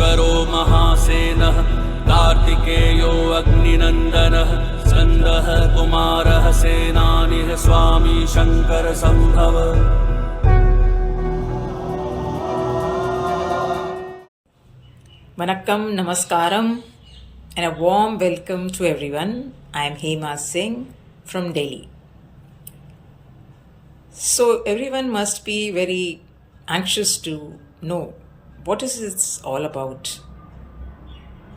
विश्वेश्वरो महासेनः कार्तिकेयो अग्निनन्दनः स्कन्दः कुमारः सेनानिः स्वामी शङ्करसम्भव। Vanakkam, Namaskaram, and a warm welcome to everyone. I am Hema Singh from Delhi. So everyone must be very anxious to know what is this all about.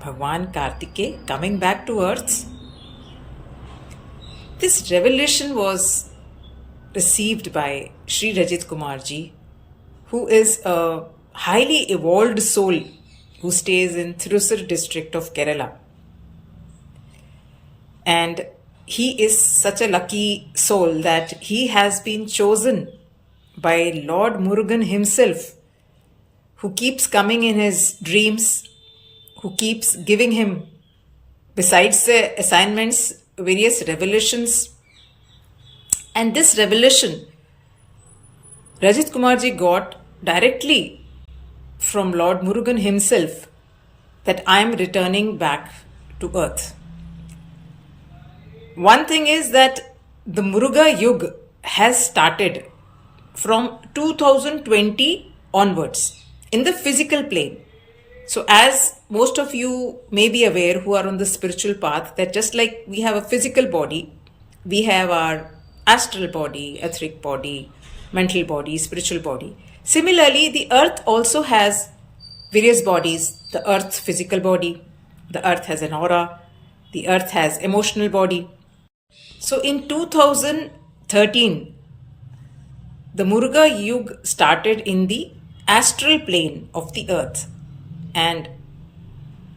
Bhagwan Kartikeya coming back to earth. This revelation was received by Sri Rajat Kumar ji, who is a highly evolved soul who stays in Thrissur district of Kerala. And he is such a lucky soul that he has been chosen by Lord Murugan himself, who keeps coming in his dreams, who keeps giving him, besides the assignments, various revelations. And this revelation Rajat Kumar ji got directly from Lord Murugan himself, that I am returning back to earth. One thing is that the Muruga Yuga has started from 2020 onwards in the physical plane. So as most of you may be aware who are on the spiritual path, that just like we have a physical body, we have our astral body, etheric body, mental body, spiritual body. Similarly, the earth also has various bodies. The earth's physical body, the earth has an aura, the earth has emotional body. So in 2013, the Muruga Yuga started in the astral plane of the earth. And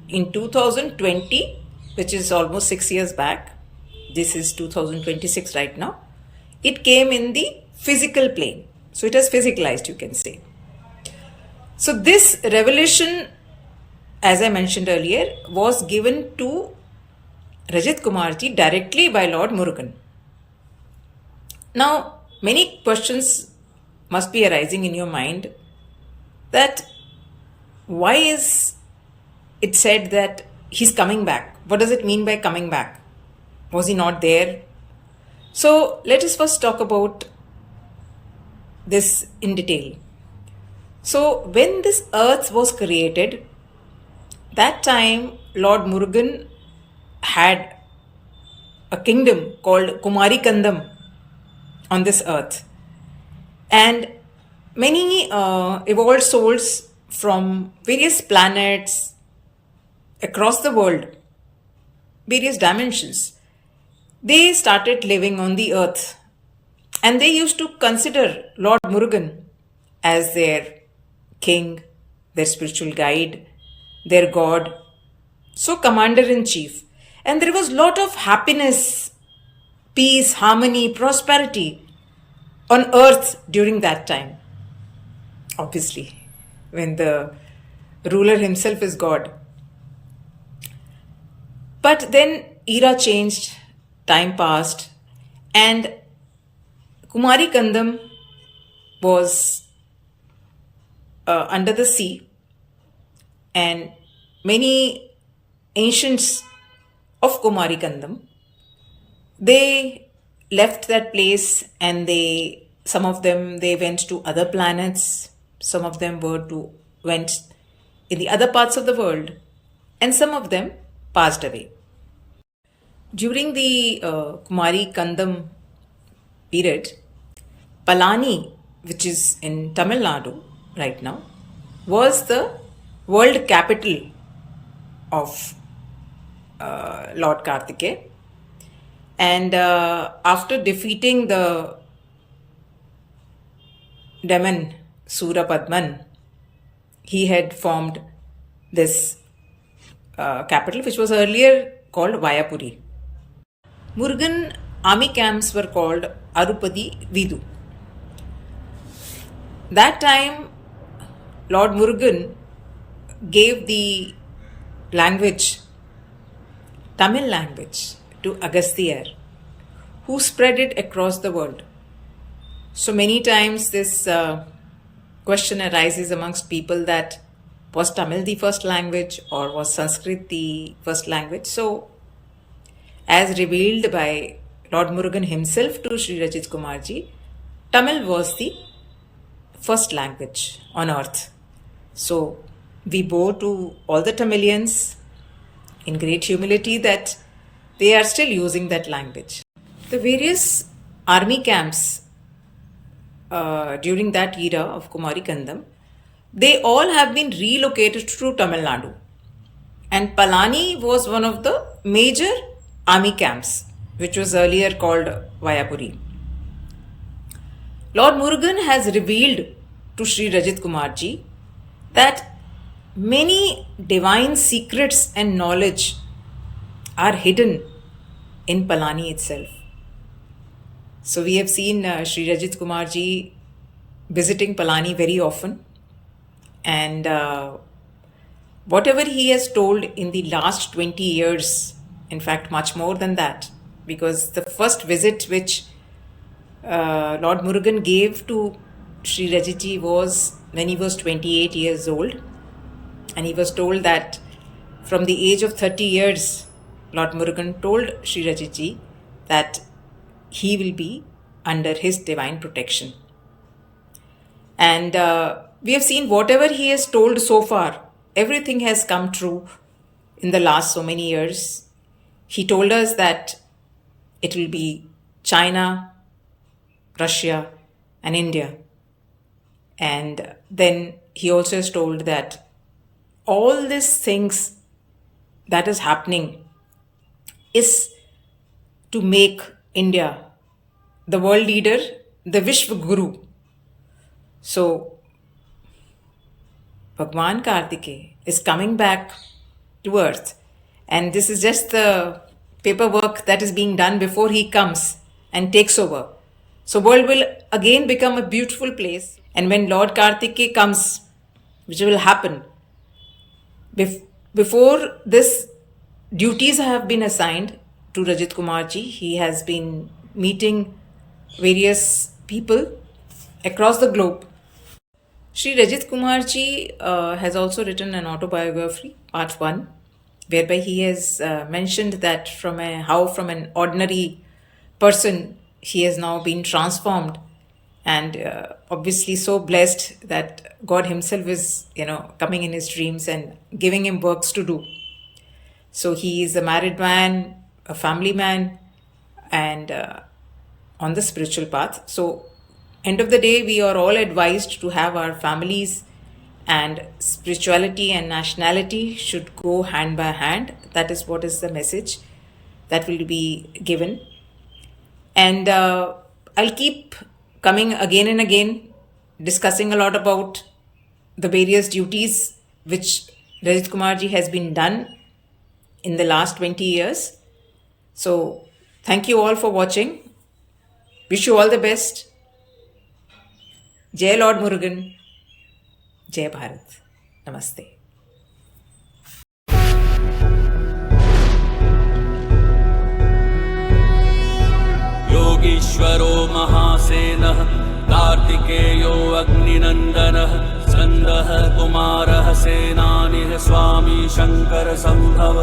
in 2020, which is almost 6 years back, this is 2026 right now, it came in the physical plane. So it has physicalized, you can say. So this revelation, as I mentioned earlier, was given to Rajat Kumar ji directly by Lord Murugan. Now, many questions must be arising in your mind, that why is it said that he's coming back? What does it mean by coming back? Was he not there? So let us first talk about this in detail. So when this earth was created, that time Lord Murugan had a kingdom called Kumari Kandam on this earth. And many evolved souls from various planets across the world, various dimensions, they started living on the earth. And they used to consider Lord Murugan as their king, their spiritual guide, their god, so commander-in-chief. And there was a lot of happiness, peace, harmony, prosperity on earth during that time. Obviously, when the ruler himself is God. But then era changed, time passed, and Kumari Kandam was under the sea, and many ancients of Kumari Kandam, they left that place, and some of them they went to other planets, some of them went in the other parts of the world, and some of them passed away. During the Kumari Kandam period, Palani, which is in Tamil Nadu right now, was the world capital of Lord Kartikeya. And after defeating the demon Surapadman, he had formed this capital, which was earlier called Vayapuri. Murugan army camps were called Arupadi Vidu. That time, Lord Murugan gave the language, Tamil language, to Agasthyar, who spread it across the world. So many times this question arises amongst people that was Tamil the first language or was Sanskrit the first language? So, as revealed by Lord Murugan himself to Sri Rajit Kumarji, Tamil was the first language on earth. So, we bow to all the Tamilians in great humility that they are still using that language. The various army camps during that era of Kumari Kandam, they all have been relocated to Tamil Nadu. And Palani was one of the major army camps, which was earlier called Vayapuri. Lord Murugan has revealed to Sri Rajit Kumarji that many divine secrets and knowledge are hidden in Palani itself. So we have seen Sri Rajit Kumarji visiting Palani very often, and whatever he has told in the last 20 years, in fact much more than that, because the first visit which Lord Murugan gave to Sri Rajitji was when he was 28 years old, and he was told that from the age of 30 years, Lord Murugan told Sri Rajitji that he will be under his divine protection. And we have seen whatever he has told so far, everything has come true in the last so many years. He told us that it will be China, Russia, and India. And then he also has told that all these things that is happening is to make India the world leader, the Vishwa Guru. So, Bhagwan Kartikeya is coming back to earth, and this is just the paperwork that is being done before he comes and takes over. So, world will again become a beautiful place, and when Lord Kartikeya comes, which will happen, before this duties have been assigned to Rajit Kumarji, he has been meeting various people across the globe. Sri Rajit Kumarji has also written an autobiography, part 1, whereby he has mentioned that from an ordinary person he has now been transformed, and obviously so blessed that God himself is coming in his dreams and giving him works to do. So he is a married man, a family man, and on the spiritual path. So end of the day, we are all advised to have our families, and spirituality and nationality should go hand by hand. That is what is the message that will be given. And I'll keep coming again and again, discussing a lot about the various duties which Rajit Kumarji has been done in the last 20 years. So thank you all for watching. Wish you all the best. Jai Lord Murugan. Jai Bharat. Namaste. योगीश्वरो महासेनः कार्तिकेयो अग्निनन्दनः स्कन्दः कुमारः सेनानिः स्वामी शङ्कर सम्भव